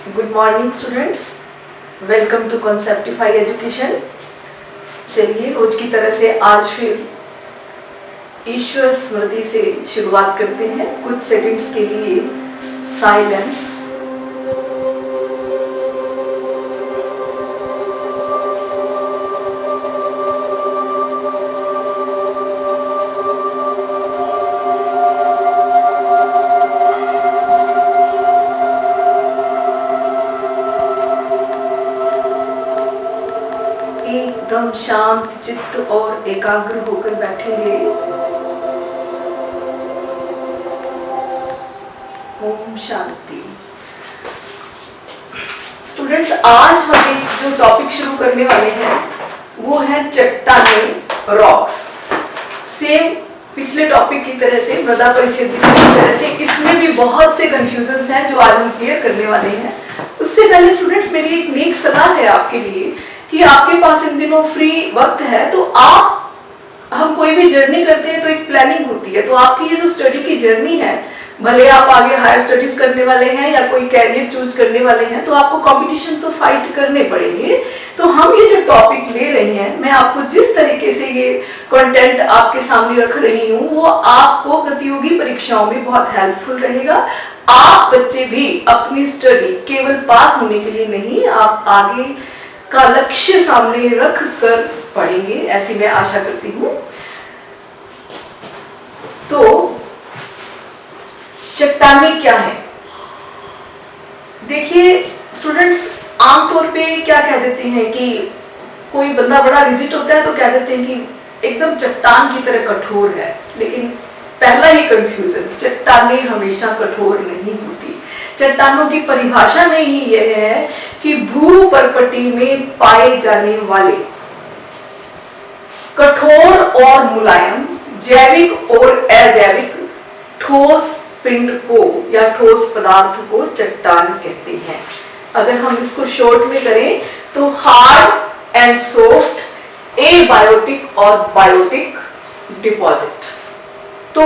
Good morning students, welcome to Conceptify education. चलिए रोज की तरह से आज फिर ईश्वर स्मृति से शुरुआत करते हैं। कुछ सेकंड्स के लिए साइलेंस। एकदम शांत चित्त और एकाग्र होकर बैठेंगे। ओम शांति। स्टूडेंट्स, आज हम एक जो टॉपिक शुरू करने वाले हैं वो है चट्टानें, रॉक्स। सेम पिछले टॉपिक की तरह से, मृदा परिच्छेद की तरह से इसमें भी बहुत से कंफ्यूजन्स हैं जो आज हम क्लियर करने वाले हैं। उससे पहले स्टूडेंट्स, मेरी एक नेक सलाह है आपके लिए कि आपके पास इन दिनों फ्री वक्त है तो हम कोई भी जर्नी करते हैं तो एक प्लानिंग होती है। तो आपकी ये जो स्टडी की जर्नी है, भले आप आगे हायर स्टडीज करने वाले हैं या कोई कैरियर चूज करने वाले हैं, तो आपको कंपटीशन तो फाइट करने पड़ेंगे। तो हम ये जो टॉपिक ले रहे हैं, मैं आपको जिस तरीके से ये कंटेंट आपके सामने रख रही हूँ वो आपको प्रतियोगी परीक्षाओं में बहुत हेल्पफुल रहेगा। आप बच्चे भी अपनी स्टडी केवल पास होने के लिए नहीं, आप आगे का लक्ष्य सामने रख कर पढ़ेंगे, ऐसी मैं आशा करती हूँ। तो चट्टानें क्या है? देखिए स्टूडेंट्स, आमतौर पे क्या कह देते हैं कि कोई बंदा बड़ा रिजिड होता है तो कह देते हैं कि एकदम चट्टान की तरह कठोर है। लेकिन पहला ही कंफ्यूजन, चट्टानें हमेशा कठोर नहीं होती। चट्टानों की परिभाषा में ही यह है कि भूपर्पटी में पाए जाने वाले कठोर और मुलायम, जैविक और अजैविक ठोस पिंड को या ठोस पदार्थ को चट्टान कहते हैं। अगर हम इसको शॉर्ट में करें तो हार्ड एंड सॉफ्ट, एबायोटिक और बायोटिक डिपॉजिट। तो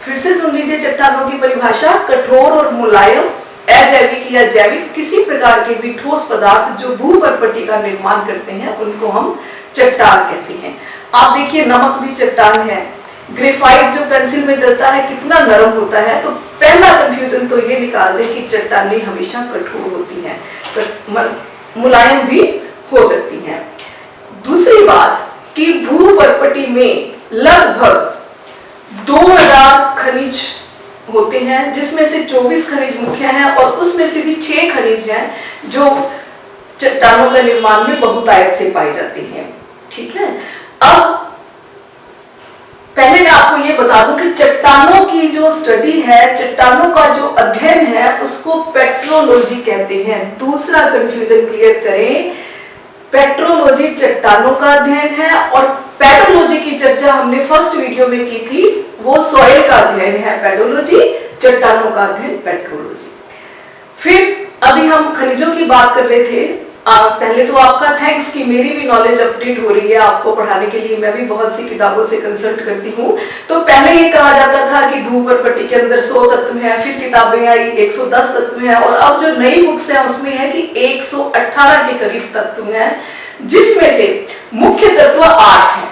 फिर से सुन लीजिए चट्टानों की परिभाषा, कठोर और मुलायम, अजैविक या जैविक किसी प्रकार के भी ठोस पदार्थ जो भूपर्पटी का निर्माण करते हैं उनको हम चट्टान कहते हैं। आप देखिए नमक भी चट्टान है, ग्रेफाइट जो पेंसिल में डलता है कितना नरम होता है। तो पहला कंफ्यूजन तो ये निकाल दें कि चट्टानें हमेशा कठोर होती हैं, मुलायम भी हो सकती हैं। दूसरी बात कि भूपर्पटी में लगभग 2000 खनिज होते हैं, जिसमें से 24 खनिज मुख्य हैं और उसमें से भी 6 खनिज हैं जो चट्टानों का निर्माण में बहुतायत से पाए जाते हैं। ठीक है, अब पहले मैं आपको ये बता दूं कि चट्टानों की जो स्टडी है, चट्टानों का जो अध्ययन है उसको पेट्रोलॉजी कहते हैं। दूसरा कंफ्यूजन क्लियर करें, पेट्रोलॉजी चट्टानों का अध्ययन है और पेडोलॉजी की चर्चा हमने फर्स्ट वीडियो में की थी, वो सॉइल का अध्ययन है पेडोलॉजी, चट्टानों का अध्ययन पेट्रोलॉजी। फिर अभी हम खनिजों की बात कर रहे थे। पहले तो आपका थैंक्स कि मेरी भी नॉलेज अपडेट हो रही है। आपको पढ़ाने के लिए मैं भी बहुत सी किताबों से कंसल्ट करती हूँ। तो पहले ये कहा जाता था कि भूपर्पटी के अंदर 100 तत्व हैं, फिर किताबें आई 110 तत्व हैं और अब जो नई बुक्स है उसमें है कि 118 के करीब तत्व हैं, जिसमें से मुख्य तत्व 8 हैं।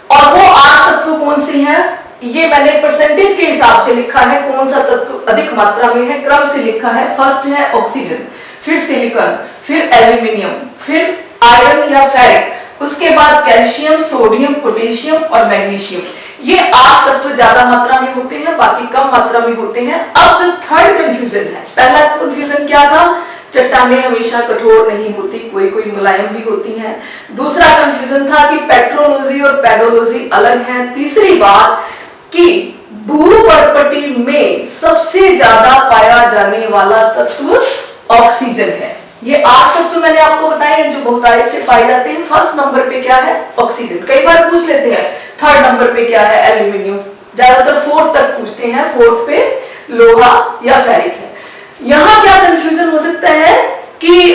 और वो 8 तत्व कौन से हैं ये मैंने परसेंटेज के हिसाब से लिखा है, कौन सा तत्व अधिक मात्रा में है क्रम से लिखा है। फर्स्ट है ऑक्सीजन, फिर सिलिकॉन, फिर एल्यूमिनियम, फिर आयरन या फेरिक, उसके बाद कैल्शियम, सोडियम, पोटेशियम और मैग्नीशियम। ये 8 तत्व ज्यादा मात्रा में होते हैं, बाकी कम मात्रा में होते हैं। अब जो थर्ड कंफ्यूजन है, पहला कंफ्यूजन क्या था, चट्टानें हमेशा कठोर नहीं होती, कोई कोई मुलायम भी होती हैं। दूसरा कंफ्यूजन था कि पेट्रोलॉजी और पेडोलॉजी अलग है। तीसरी बात कि भूपर्पटी में सबसे ज्यादा पाया जाने वाला तत्व ऑक्सीजन है। ये 8 तत्व मैंने आपको बताए हैं जो बहुतायत से पाए जाते हैं। फर्स्ट नंबर पे क्या है, ऑक्सीजन। कई बार पूछ लेते हैं थर्ड नंबर पे क्या है, एल्यूमिनियम। ज्यादातर फोर्थ तक पूछते हैं, फोर्थ पे लोहा या फेरिक है। यहां क्या कंफ्यूजन हो सकता है कि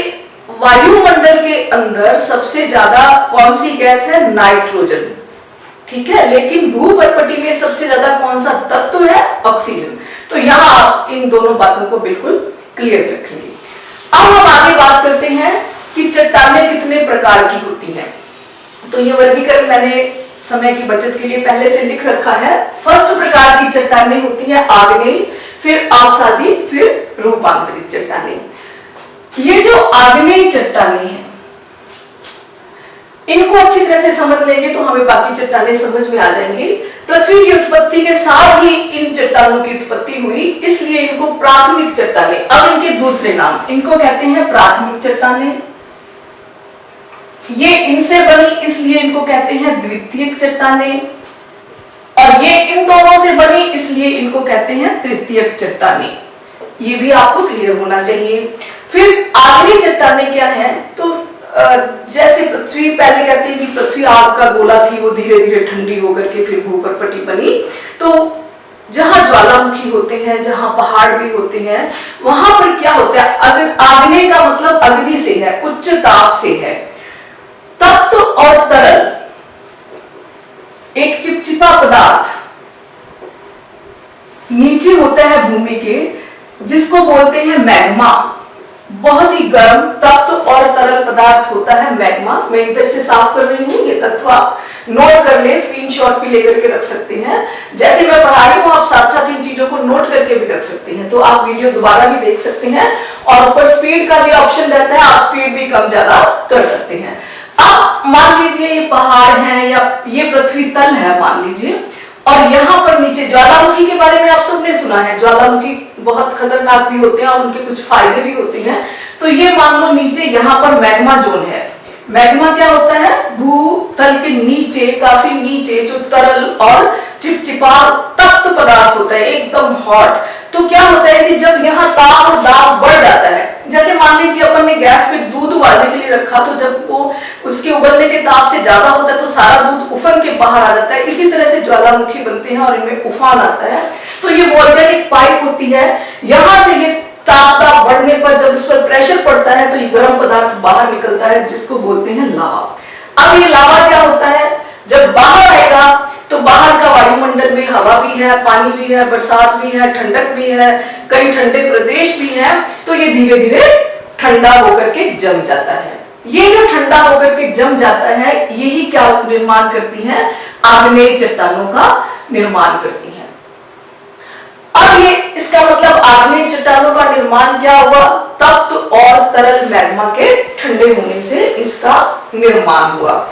वायुमंडल के अंदर सबसे ज्यादा कौन सी गैस है, नाइट्रोजन। ठीक है, लेकिन भूपर्पटी में सबसे ज्यादा कौन सा तत्व है, ऑक्सीजन। तो यहां आप इन दोनों बातों को बिल्कुल क्लियर रखेंगे। अब हम आगे बात करते हैं कि चट्टानें कितने प्रकार की होती हैं। तो ये वर्गीकरण मैंने समय की बचत के लिए पहले से लिख रखा है। फर्स्ट प्रकार की चट्टानें होती हैं आग्नेय, फिर अवसादी, फिर रूपांतरित चट्टानें। ये जो आग्नेय चट्टानें हैं, इनको अच्छी तरह से समझ लेंगे तो हमें बाकी चट्टानें समझ में आ जाएंगी। पृथ्वी की उत्पत्ति के साथ ही इन चट्टानों की उत्पत्ति हुई, इसलिए इनको प्राथमिक चट्टानें, अब इनके दूसरे नाम, इनको कहते हैं प्राथमिक चट्टानें। ये इनसे बनी इसलिए इनको कहते हैं द्वितीयक चट्टानें, और ये इन दोनों से बनी इसलिए इनको कहते हैं तृतीयक चट्टानें। ये भी आपको क्लियर होना चाहिए। फिर आग्नेय चट्टानें क्या है, तो जैसे पृथ्वी, पहले कहते हैं कि पृथ्वी आग का गोला थी, वो धीरे धीरे ठंडी होकर के फिर भूपर्पटी बनी। तो जहां ज्वालामुखी होते हैं, जहां पहाड़ भी होते हैं, वहां पर क्या होता है, अगर आग्नेय का मतलब अग्नि से है, उच्च ताप से है। तप्त और तरल एक चिपचिपा पदार्थ नीचे होता है भूमि के, जिसको बोलते हैं मैग्मा। बहुत ही गर्म तप्त और तरल पदार्थ होता है मैग्मा। मैं इधर से साफ कर रही हूँ, ये तत्व आप नोट कर ले, स्क्रीनशॉट भी लेकर के रख सकते हैं। जैसे मैं पढ़ा रही हूँ, आप साथ साथ इन चीजों को नोट करके भी रख सकते हैं। तो आप वीडियो दोबारा भी देख सकते हैं, और ऊपर स्पीड का भी ऑप्शन रहता है, आप स्पीड भी कम ज्यादा कर सकते हैं। अब मान लीजिए ये पहाड़ है या ये पृथ्वी तल है मान लीजिए, और यहाँ पर नीचे ज्वालामुखी के बारे में आप सबने सुना है, ज्वालामुखी बहुत खतरनाक भी होते हैं और उनके कुछ फायदे भी होते हैं। तो ये मान लो नीचे यहाँ पर मैग्मा जोन है। मैग्मा क्या होता है, भूतल के नीचे, काफी नीचे जो तरल और चिपचिपा तप्त पदार्थ होता है, एकदम हॉट। तो क्या होता है कि जब यहाँ ताप और दाब बढ़ जाता है, जैसे मान लीजिए अपन ने गैस पे दूध उबालने के लिए रखा, तो जब वो उसके उबलने के ताप से ज्यादा होता है तो सारा दूध उफन के बाहर आ जाता है। इसी तरह से ज्वालामुखी बनते हैं और इनमें उफान आता है। तो ये वोल्केनिक पाइप होती है, यहां से ये ताप बढ़ने पर जब इस पर प्रेशर पड़ता है तो ये गर्म पदार्थ बाहर निकलता है, जिसको बोलते हैं लावा। अब ये लावा क्या होता है, जब बाहर आएगा तो बाहर का वायुमंडल में हवा भी है, पानी भी है, बरसात भी है, ठंडक भी है, कई ठंडे प्रदेश भी हैं, तो ये धीरे धीरे ठंडा होकर के जम जाता है। ये जो ठंडा होकर के जम जाता है, यही क्या निर्माण करती है, आग्नेय चट्टानों का निर्माण करती है। अब ये इसका मतलब आग्नेय चट्टानों का निर्माण क्या हुआ, तप्त और तरल मैग्मा के ठंडे होने से इसका निर्माण हुआ।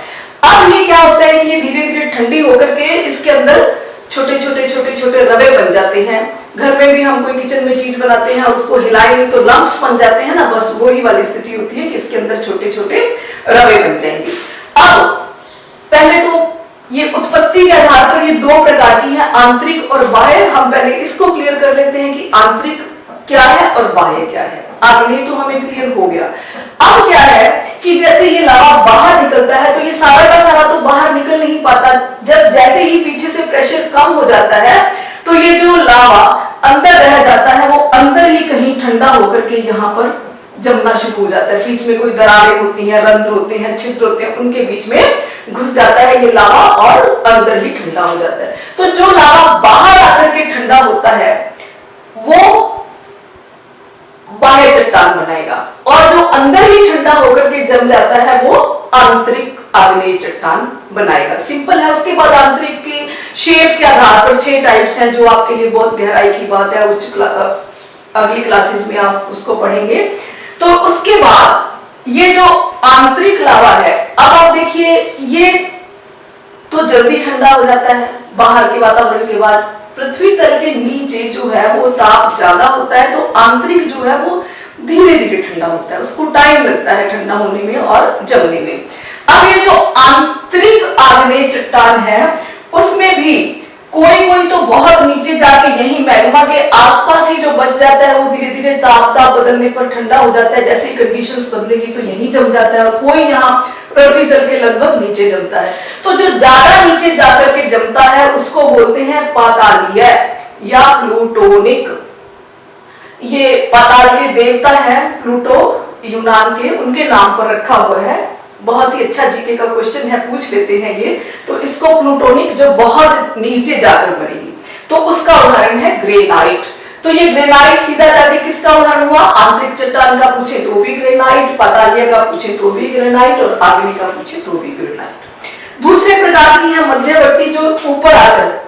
अब ये क्या होता है कि ये धीरे धीरे ठंडी होकर के इसके अंदर छोटे छोटे रवे बन जाते हैं। घर में भी हम कोई किचन में चीज बनाते हैं, उसको हिलाए नहीं तो लम्प्स बन जाते हैं ना, बस वही वाली स्थिति होती है कि इसके अंदर छोटे छोटे रवे बन जाएंगे। अब पहले तो ये उत्पत्ति के आधार पर ये दो प्रकार की है, आंतरिक और बाह्य। हम पहले इसको क्लियर कर लेते हैं कि आंतरिक क्या है और बाह्य क्या है। आग्नेय तो हमें क्लियर हो गया। अब क्या है कि जैसे ये लावा बाहर निकलता है तो ये सारा का सारा तो बाहर निकल नहीं पाता। जब जैसे ही पीछे से प्रेशर कम हो जाता है तो ये जो लावा अंदर रह जाता है, वो अंदर ही कहीं ठंडा होकर के यहाँ पर जमना शुरू हो जाता है। बीच में कोई दरारें होती हैं, रंध्र होते हैं, छिद्र होते हैं, उनके बीच में घुस जाता है ये लावा और अंदर ही ठंडा हो जाता है। तो जो लावा बाहर आकर के ठंडा होता है वो बाह्य चट्टान बनाएगा, और जो अंदर ही ठंडा होकर के जम जाता है वो आंतरिक आग्नेय चट्टान बनाएगा। सिंपल है। उसके बाद आंतरिक की शेप के आधार पर 6 टाइप्स हैं, जो आपके लिए बहुत गहराई की बात है, अगली क्लासेस में आप उसको पढ़ेंगे। तो उसके बाद ये जो आंतरिक लावा है, अब आप देखिए ये तो जल्दी ठंडा हो जाता है बाहर के वातावरण के बाद। पृथ्वी तल के नीचे जो है वो ताप ज्यादा होता है, तो आंतरिक जो है वो धीरे धीरे ठंडा होता है, उसको टाइम लगता है ठंडा होने में और जमने में। अब ये जो आंतरिक आग्नेय चट्टान है उसमें भी कोई तो बहुत नीचे जाके यही मैग्मा के आसपास ही जो बच जाता है वो धीरे धीरे ताप बदलने पर ठंडा हो जाता है। जैसे ही कंडीशंस बदलेगी तो यही जम जाता है, और कोई यहाँ पृथ्वी तल के लगभग नीचे जमता है। तो जो ज्यादा नीचे जाकर के जमता है उसको बोलते हैं पातालीय या प्लूटोनिक। ये पाताल के देवता है प्लूटो, यूनान के, उनके नाम पर रखा हुआ है। बहुत ही अच्छा जीके का क्वेश्चन है, पूछ लेते हैं ये। तो इसको प्लूटोनिक, जो बहुत नीचे जाकर मरेगी, तो उसका उदाहरण है ग्रेनाइट। तो ये ग्रेनाइट सीधा जाके किसका दूसरा उदाहरण हुआ आंतरिक चट्टान का पूछे तो भी ग्रेनाइट, पातालीय का पूछे तो भी ग्रेनाइट और आग्नेय का पूछे तो भी ग्रेनाइट। दूसरे प्रकार की है मध्यवर्ती, जो ऊपर आकर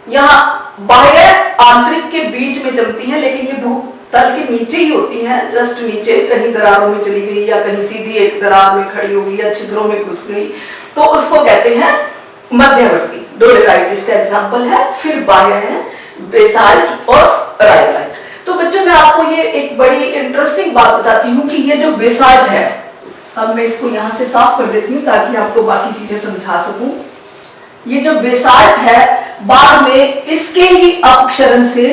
यहाँ बाह्य आंतरिक के बीच में जमती है, लेकिन ये भूतल के नीचे ही होती है, जस्ट नीचे, कहीं दरारों में चली गई या कहीं सीधी एक दरार में खड़ी हो गई या छिद्रों में घुस गई, तो उसको कहते हैं मध्यवर्ती। डोलेराइट इसका एग्जाम्पल है। फिर बाह्य है बेसाल्ट और राइलाइट। तो बच्चों मैं आपको ये एक बड़ी इंटरेस्टिंग बात बताती हूँ कि ये जो बेसाल्ट है, अब मैं इसको यहाँ से साफ कर देती हूँ ताकि आपको बाकी चीजें समझा सकूं। ये जो बेसाल्ट है बाद में इसके ही अपक्षरण से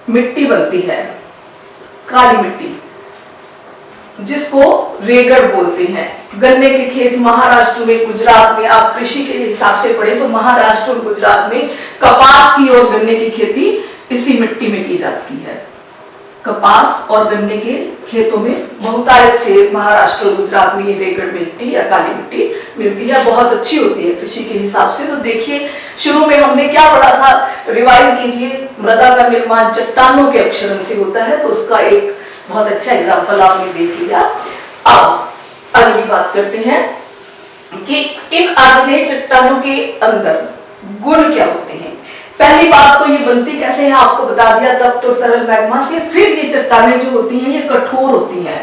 मिट्टी बनती है, काली मिट्टी, जिसको रेगड़ बोलते हैं। गन्ने के खेत महाराष्ट्र में, गुजरात में, आप कृषि के हिसाब से पढ़े तो महाराष्ट्र और गुजरात में कपास की और गन्ने की खेती इसी मिट्टी में की जाती है। कपास और गन्ने के खेतों में बहुतायत से महाराष्ट्र और गुजरात में ये रेगड़ मिट्टी या काली मिट्टी मिलती है, बहुत अच्छी होती है कृषि के हिसाब से। तो देखिए शुरू में हमने क्या पढ़ा था, रिवाइज कीजिए। मृदा का निर्माण चट्टानों के अपक्षरण से होता है, तो उसका एक बहुत अच्छा एग्जाम्पल आपने देख लिया। अब अगली बात करते हैं कि इन आग्नेय चट्टानों के अंदर गुण क्या होते हैं। पहली बात तो ये बनती कैसे है आपको बता दिया, तप्त और तरल मैग्मा से। फिर ये चट्टानें जो होती हैं ये कठोर होती हैं।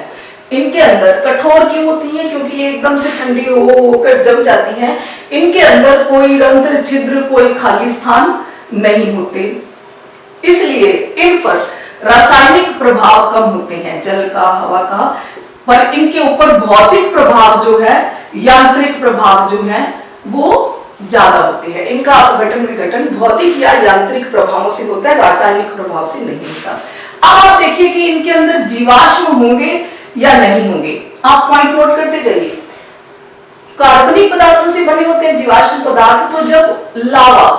इनके अंदर कठोर क्यों होती हैं? क्योंकि ये एकदम से ठंडी होकर जम जाती हैं। इनके अंदर कोई रंध्र, छिद्र, कोई खाली स्थान नहीं होते, इसलिए इन पर रासायनिक प्रभाव कम होते हैं, जल का, हवा का, पर इनके ऊपर भौतिक प्रभाव जो है, यांत्रिक प्रभाव जो है वो ज्यादा होते हैं। इनका अपघटन विघटन भौतिक या यांत्रिक प्रभावों से होता है, रासायनिक प्रभाव से नहीं होता। अब आप देखिए कि इनके अंदर जीवाश्म होंगे या नहीं होंगे, आप पॉइंट नोट करते जाइए। कार्बनिक पदार्थों से बने होते हैं जीवाश्म पदार्थ। तो जब लावा,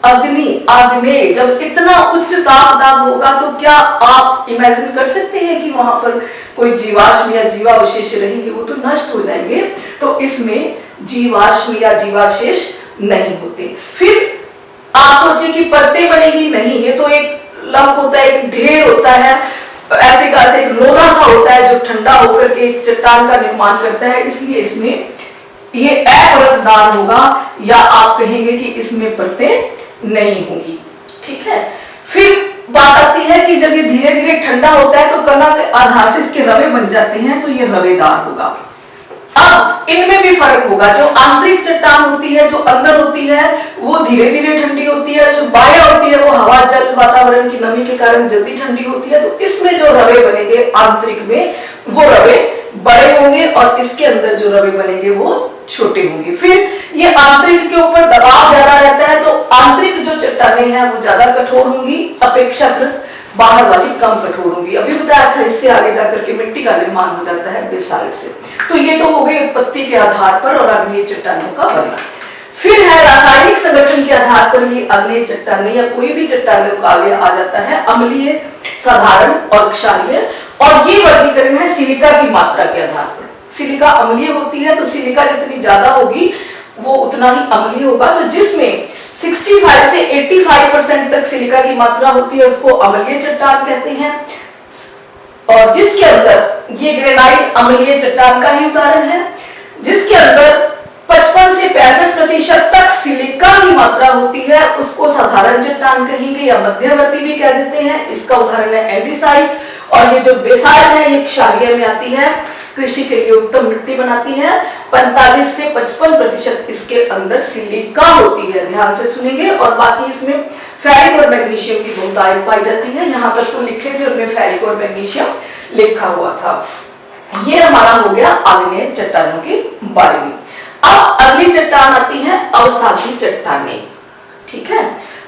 अग्नि, आग्नेय जब इतना उच्च तापदाब होगा तो क्या आप इमेजिन कर सकते हैं कि वहां पर कोई जीवाश्म या जीवावशेष रहेंगे? वो तो नष्ट हो जाएंगे। तो इसमें जीवाश्म या जीवावशेष नहीं होते। फिर आप सोचिए कि परतें बनेगी, नहीं, ये तो एक लंप होता है, एक ढेर होता है, ऐसे का ऐसे एक लोधा सा होता है जो ठंडा होकर के चट्टान का निर्माण करता है, इसलिए इसमें ये अपरतदार होगा, या आप कहेंगे कि इसमें परतें नहीं होगी। ठीक है। फिर बात आती है कि जब ये धीरे धीरे ठंडा होता है तो कला के आधार से इसके रवे बन जाते हैं, तो ये रवेदार होगा। अब इनमें भी फर्क होगा। जो आंतरिक चट्टान होती है, जो अंदर होती है, वो धीरे धीरे ठंडी होती है। जो बाह्य होती है वो हवा, जल, वातावरण की नमी के कारण जल्दी ठंडी होती है। तो इसमें जो रवे बनेंगे आंतरिक में, वो रवे बड़े होंगे और इसके अंदर जो रवे बनेंगे वो छोटे होंगे। फिर ये आंतरिक के ऊपर दबाव ज्यादा रहता है, तो आंतरिक जो चट्टानें हैं वो ज्यादा कठोर होंगी, अपेक्षाकृत बाहर वाली कम कठोर होंगी। अभी बताया था इससे आगे जाकर के मिट्टी का निर्माण हो जाता है बेसाल्ट से। तो ये तो हो गई उत्पत्ति के आधार पर और आग्नेय चट्टानों का वर्णन। फिर है रासायनिक संगठन के आधार पर ये आग्नेय चट्टानें या कोई भी चट्टानों का आगे आ जाता है, अम्लीय, साधारण और क्षारीय। और ये वर्गीकरण है सिलिका की मात्रा के आधार पर। सिलिका अम्लीय होती है, तो सिलिका जितनी ज्यादा होगी वो उतना ही अम्लीय होगा। तो जिसमें 65 से 85% तक सिलिका की मात्रा होती है उसको अम्लीय चट्टान कहते हैं। और जिसके अंदर ये ग्रेनाइट अम्लीय चट्टान का ही उदाहरण है, जिसके अंदर 55 से 65% तक सिलिका की मात्रा होती है उसको साधारण चट्टान कहेंगे या मध्यवर्ती भी कह देते हैं। इसका उदाहरण है एंडीसाइट। और ये जो बेसाल्ट है ये क्षारीय में आती है, कृषि के लिए उत्तम मिट्टी बनाती है। 45 से 55% इसके अंदर सिलिका होती है, ध्यान से सुनेंगे। और बाकी इसमें फेरिक और मैग्नीशियम की बहुतायत पाई जाती है। यहाँ तक तो लिखे थे उनमें फेरिक और मैग्नीशियम लिखा हुआ था। ये हमारा हो गया आग्नेय चट्टानों के बारे में। अब अगली चट्टान आती है अवसादी चट्टानें। ठीक है।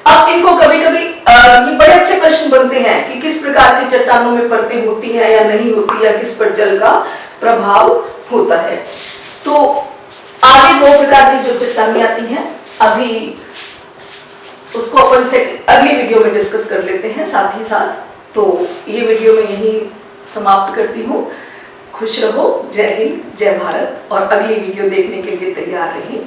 अब इनको कभी कभी ये बड़े अच्छे प्रश्न बनते हैं कि किस प्रकार की चट्टानों में परतें होती हैं या नहीं होती, या किस पर जल का प्रभाव होता है। तो आगे दो प्रकार की जो चट्टानें आती हैं, अभी उसको अपन से अगली वीडियो में डिस्कस कर लेते हैं साथ ही साथ। तो ये वीडियो में यही समाप्त करती हूँ। खुश रहो, जय हिंद, जय भारत। और अगली वीडियो देखने के लिए तैयार रहें।